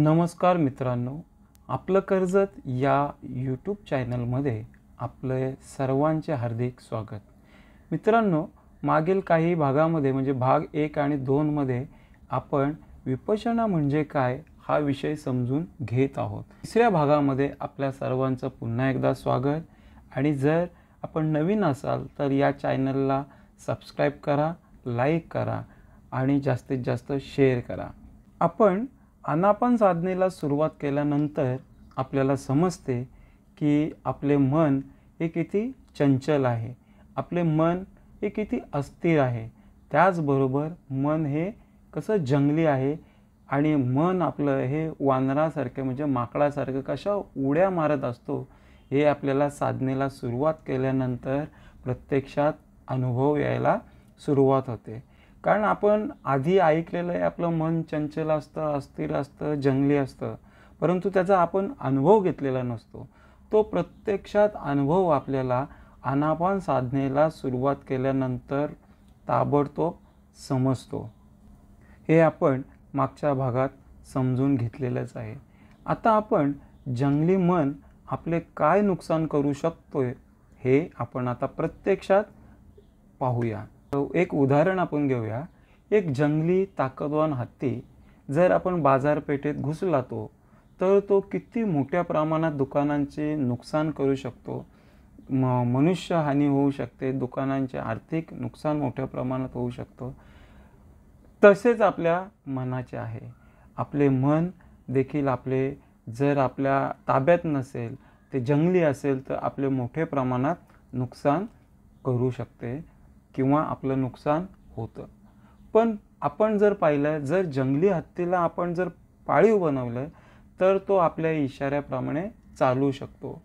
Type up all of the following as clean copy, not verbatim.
नमस्कार मित्रांनो, आपलं कर्जत या यूट्यूब चॅनलमध्ये आपले सर्वांचे हार्दिक स्वागत। मित्रांनो, मागील काही भागामध्ये म्हणजे भाग 1 आणि 2 मध्ये आपण विपश्यना म्हणजे काय हा विषय समजून घेत आहोत। तिसऱ्या भागामध्ये आपल्या सर्वांचं पुन्हा एकदा स्वागत आणि जर आपण नवीन असाल तर या चॅनलला सबस्क्राइब करा, लाईक करा आणि जास्तीत जास्त शेअर करा। आपण आनापान साधनेला सुरुवात केल्यानंतर आपल्याला समजते की आपले मन हे किती चंचल आहे, आपले मन हे किती अस्थिर आहे। त्याचबरोबर मन हे कसं जंगली आहे आणि मन आपलं हे वानरासारखे म्हणजे माकडासारखं कशा उड्या मारत असतो हे आपल्याला साधनेला सुरुवात केल्यानंतर प्रत्यक्षात अनुभव यायला सुरुवात होते। कारण आपण आधी ऐकलेलं आहे आपलं मन चंचल असतं, अस्थिर असतं, जंगली असतं, परंतु त्याचा आपण अनुभव घेतलेला नसतो। तो प्रत्यक्षात अनुभव आपल्याला आनापान साधनेला सुरुवात केल्यानंतर ताबडतोब समजतो। हे आपण मागच्या भागात समजून घेतलेलंच आहे। आता आपण जंगली मन आपले काय नुकसान करू शकतोय हे आपण आता प्रत्यक्षात पाहूया। एक उदाहरण आपण घेऊया। एक जंगली ताकदवान हत्ती जर आपण बाजारपेठेत घुसला तर तो किती मोठ्या प्रमाणात दुकानांचे नुकसान करू शकतो। मनुष्य हानी होऊ शकते, दुकानांचे आर्थिक नुकसान मोठ्या प्रमाणात होऊ शकतो। तसेच आपल्या मनाचे आहे। आपले मन देखील आपले जर आपल्या ताब्यात नसेल, ते जंगली असेल तर आपले मोठे प्रमाणात नुकसान करू शकते किंवा आपलं नुकसान होतं। पण आपण जर पाहिलं, जर जंगली हत्तीला आपण जर पाळीव बनवलं तर तो आपल्या इशाऱ्याप्रमाणे चालू शकतो।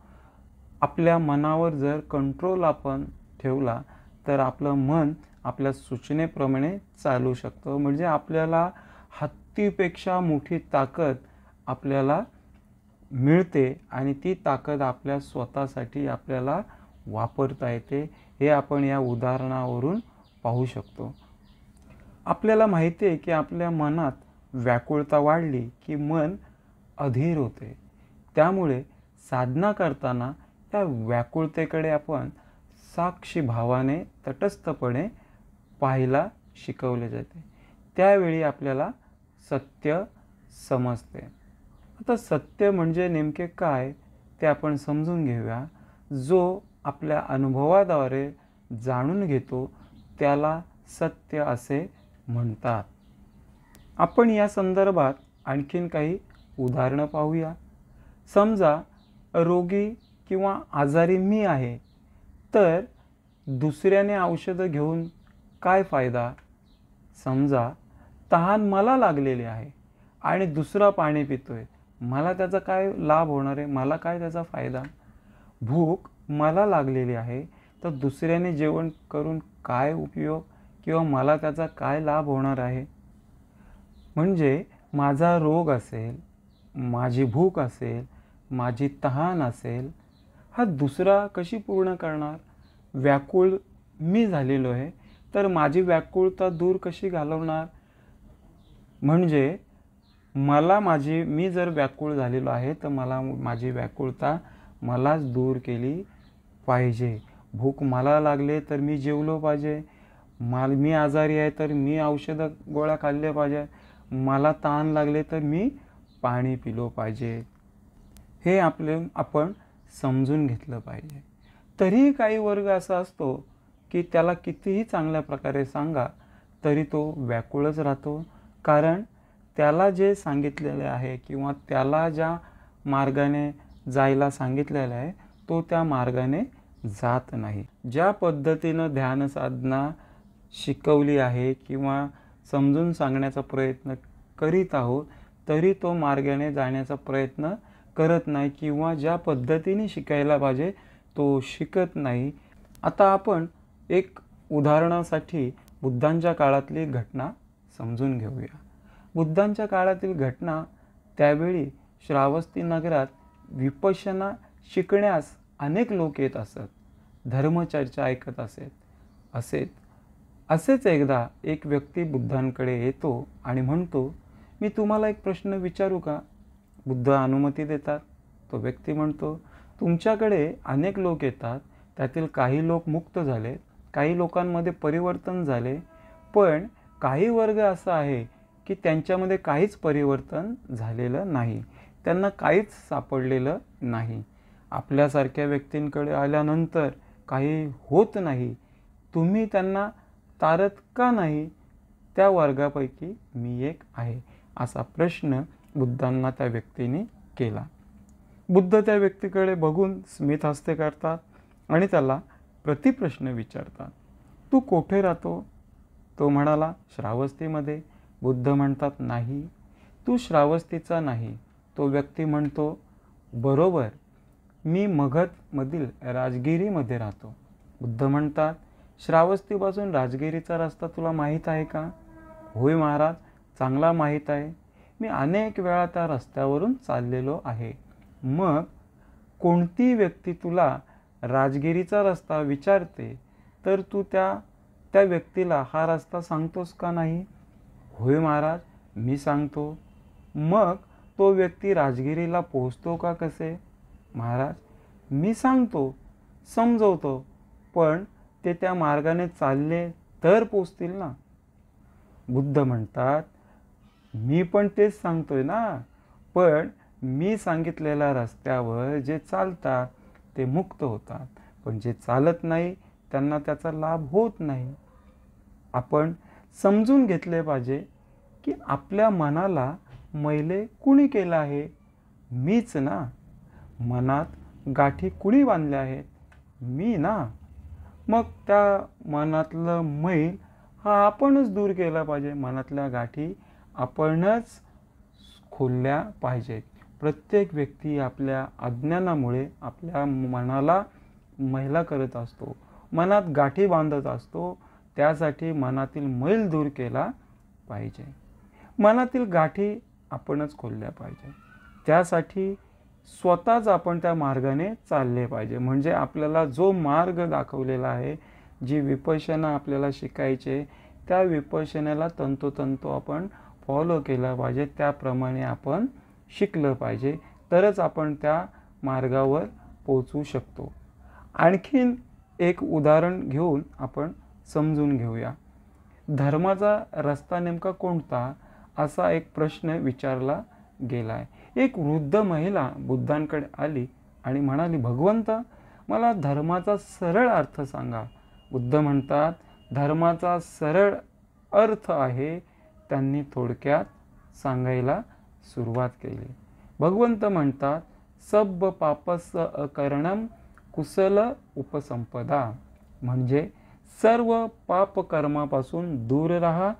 आपल्या मनावर जर कंट्रोल आपण ठेवला तर आपलं मन आपल्या सूचनेप्रमाणे चालू शकतं। म्हणजे आपल्याला हत्तीपेक्षा मोठी ताकद आपल्याला मिळते आणि ती ताकद आपल्या स्वतःसाठी आपल्याला वापरता येते। हे आपण या उदाहरणावरून पाहू शकतो। आपल्याला माहिती आहे की आपल्या मनात व्याकुळता वाढली की मन अधीर होते। त्यामुळे साधना करताना त्या व्याकुळतेकडे आपण साक्षी भावाने तटस्थपणे पाहायला शिकवले जाते। त्यावेळी आपल्याला सत्य समजते। आता सत्य म्हणजे नेमके काय ते आपण समजून घेऊया। जो आपल्या अनुभवाद्वारे जाणून घेतो त्याला सत्य असे म्हणतात। आपण या संदर्भात आणखीन काही उदाहरणं पाहूया। समजा रोगी किंवा आजारी मी आहे, तर दुसऱ्याने औषध घेऊन काय फायदा? समजा तहान मला लागलेली आहे आणि दुसरा पाणी पितोय, मला त्याचा काय लाभ होणार आहे? मला काय त्याचा फायदा? भूक मला लागलेली आहे तर दुसऱ्याने जेवण करून काय उपयोग किंवा मला त्याचा काय लाभ होणार आहे? म्हणजे माझा रोग असेल, माझी भूक असेल, माझी तहान असेल, हा दुसरा कशी पूर्ण करणार? व्याकुळ मी झालेलो आहे तर माझी व्याकुळता दूर कशी घालवणार? म्हणजे मी जर व्याकुळ झालेलो आहे तर मला माझी व्याकुळता मलाच दूर केली पाहिजे। भूक मला लागले तर मी जेवलो पाहिजे, मी आजारी आहे तर मी औषध गोळ्या खाल्ल्या पाहिजे, मला तहान लागले तर मी पाणी पिलो पाहिजे। हे आपण समजून घेतलं पाहिजे। तरीही काही वर्ग असा असतो की त्याला कितीही चांगल्या प्रकारे सांगा तरी तो व्याकुळच राहतो। कारण त्याला जे सांगितलेले आहे किंवा त्याला ज्या मार्गाने जायला सांगितलेलं आहे तो त्या मार्गाने जात नाही। ज्या पद्धतीनं ध्यान साधना शिकवली आहे किंवा समजून सांगण्याचा प्रयत्न करीत आहोत तरी तो मार्गाने जाण्याचा प्रयत्न करत नाही किंवा ज्या पद्धतीने शिकायला पाहिजे तो शिकत नाही। आता आपण एक उदाहरणासाठी बुद्धांच्या काळातली घटना समजून घेऊया। बुद्धांच्या काळातील घटना, त्यावेळी श्रावस्ती नगरात विपश्यना शिकण्यास अनेक लोक येत असत, धर्मचर्चा ऐकत असेच एकदा एक व्यक्ती बुद्धांकडे येतो आणि म्हणतो, मी तुम्हाला एक प्रश्न विचारू का? बुद्ध अनुमती देतात. तो व्यक्ती म्हणतो, तुमच्याकडे अनेक लोक येतात, त्यातील काही लोक मुक्त झाले, काही लोकांमध्ये परिवर्तन झाले, पण काही वर्ग असा आहे की त्यांच्यामध्ये काहीच परिवर्तन झालेलं नाही, त्यांना काहीच सापडलेलं नाही. आपल्यासारख्या व्यक्तींकडे आल्यानंतर काही होत नाही, तुम्ही त्यांना तारत का नाही? त्या वर्गापैकी मी एक आहे, असा प्रश्न बुद्धांना त्या व्यक्तीने केला. बुद्ध त्या व्यक्तीकडे बघून स्मित हस्ते करतात आणि त्याला प्रतिप्रश्न विचारतात, तू कोठे राहतो? तो म्हणाला, श्रावस्तीमध्ये. बुद्ध म्हणतात, नाही, तू श्रावस्तीचा नाही. तो व्यक्ती म्हणतो, बरोबर, मी मगधमधील राजगिरीमध्ये राहतो. बुद्ध म्हणतात, श्रावस्तीपासून राजगिरीचा रस्ता तुला माहीत आहे का? होय महाराज, चांगला माहीत आहे. मी अनेक वेळा त्या रस्त्यावरून चाललेलो आहे. मग कोणती व्यक्ती तुला राजगिरीचा रस्ता विचारते तर तू त्या व्यक्तीला हा रस्ता सांगतोस का नाही? होय महाराज, मी सांगतो. मग तो व्यक्ती राजगिरीला पोहोचतो का कसे? महाराज, मी सांगतो, समजवतो, पण ते त्या मार्गाने चालले तर पोचतील ना. बुद्ध म्हणतात, मी पण तेच सांगतोय ना, पण मी सांगितलेल्या रस्त्यावर जे चालतात ते मुक्त होतात, पण जे चालत नाही त्यांना त्याचा लाभ होत नाही. आपण समजून घेतले पाहिजे की आपल्या मनाला मैले कुणी केलं आहे? मीच ना. मनात गाठी कुणी बांधल्या आहेत? मी ना. मग त्या मनातलं मैल हा आपणच दूर केला पाहिजे. मनातल्या गाठी आपणच खोलल्या पाहिजेत. प्रत्येक व्यक्ती आपल्या अज्ञानामुळे आपल्या मनाला मैला करत असतो, मनात गाठी बांधत असतो. त्यासाठी मनातील मैल दूर केला पाहिजे. मनातील गाठी आपणच खोलल्या पाहिजे. त्यासाठी स्वतःच आपण त्या मार्गाने चालले पाहिजे. म्हणजे आपल्याला जो मार्ग दाखवलेला आहे, जी विपश्यना आपल्याला शिकायचे, त्या विपश्यनेला तंतोतंत आपण फॉलो केलं पाहिजे. त्याप्रमाणे आपण शिकलं पाहिजे, तरच आपण त्या मार्गावर पोहोचू शकतो. आणखीन एक उदाहरण घेऊन आपण समजून घेऊया. धर्माचा रस्ता नेमका कोणता, असा एक प्रश्न विचारला गेला आहे. एक वृद्ध महिला बुद्धांकडे आली आणि म्हणाली, भगवंत, मला धर्माचा सरळ अर्थ सांगा. बुद्ध म्हणतात, धर्माचा सरळ अर्थ आहे. त्यांनी थोडक्यात सांगायला सुरुवात केली. भगवंत म्हणतात, सब पापस अकरणम कुशल उपसंपदा, म्हणजे सर्व पाप कर्मापासून दूर राहा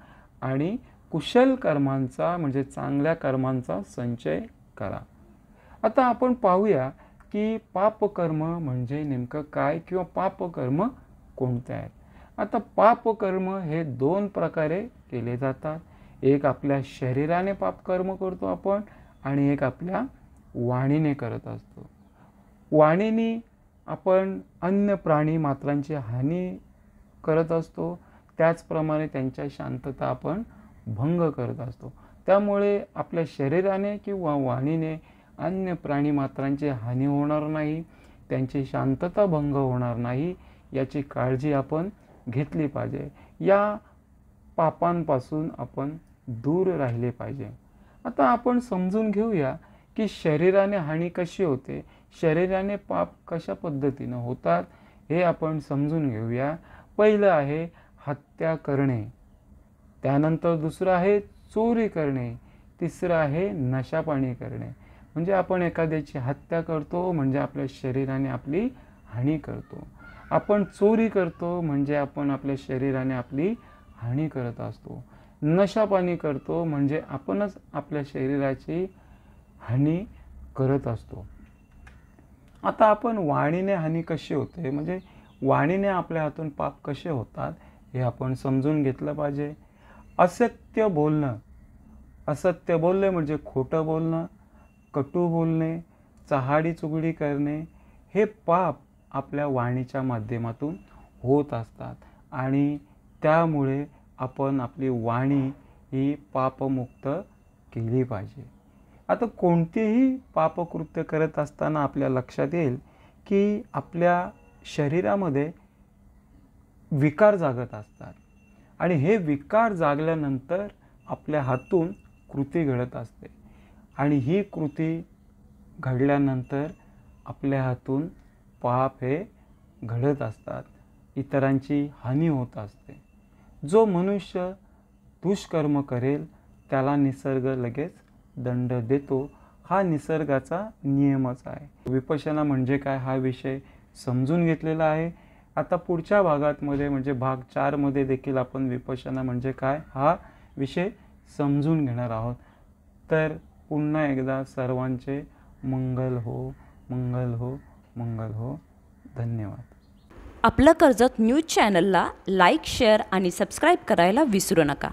आणि कुशल कर्मांचा म्हणजे चांगल्या कर्मांचा संचय करा. आता आपण पाहूया की पापकर्म म्हणजे नेमकं काय किंवा पापकर्म कोणते आहेत. आता पापकर्म हे दोन प्रकारे केले जातात. एक आपल्या शरीराने पापकर्म करतो आपण आणि एक आपल्या वाणीने करत असतो. वाणीने आपण अन्य प्राणी मात्रांची हानी करत असतो, त्याचप्रमाणे त्यांच्या शांतता आपण भंग करत असतो. त्यामुळे आपल्या शरीराने किंवा वाणीने अन्य प्राणी मात्रांची हानी होणार नाही, त्यांची शांतता भंग होणार नाही, याची काळजी आपण घेतली पाहिजे. या पापांपासून आपण दूर राहिले पाहिजे. आता आपण समजून घेऊया की शरीराने हानी कशी होते, शरीराने पाप कशा पद्धतीनं होतात, हे आपण समजून घेऊया. पहिलं आहे हत्या करणे, त्यानंतर दुसरं आहे चोरी करणे, तिसरं आहे नशापाणी करणे. म्हणजे आपण एखाद्याची हत्या करतो म्हणजे आपल्या शरीराने आपली हानी करतो. आपण चोरी करतो म्हणजे आपण आपल्या शरीराने आपली हानी करत असतो. नशापाणी करतो म्हणजे आपणच आपल्या शरीराची हानी करत असतो. आता आपण वाणीने हानी कशी होते, म्हणजे वाणीने आपल्या हातून पाप कसे होतात, हे आपण समजून घेतलं पाहिजे. असत्य बोलणं, असत्य बोलणे म्हणजे खोटं बोलणं, कटू बोलणे, चहाडी चुगडी करणे, हे पाप आपल्या वाणीच्या माध्यमातून होत असतात आणि त्यामुळे आपण आपली वाणी ही पापमुक्त केली पाहिजे. आता कोणतेही पापकृत्य करत असताना आपल्या लक्षात येईल की आपल्या शरीरामध्ये विकार जागत असतात आणि हे विकार जागल्यानंतर आपल्या हातून कृती घडत असते आणि ही कृती घडल्यानंतर आपल्या हातून पाप हे घडत असतात, इतरांची हानी होत असते. जो मनुष्य दुष्कर्म करेल त्याला निसर्ग लगेच दंड देतो. हा निसर्गाचा नियमच आहे. विपश्यना म्हणजे काय हा विषय समजून घेतलेला आहे. आता पुढच्या भागामध्ये म्हणजे भाग 4 मध्ये देखील आपण विपश्यना म्हणजे काय हा विषय समजून घेणार आहोत. तर पुन्हा एकदा सर्वांचे मंगल हो, मंगल हो, मंगल हो. धन्यवाद. आपलं कर्जत न्यूज चॅनलला लाईक, शेअर आणि सबस्क्राईब करायला विसरू नका.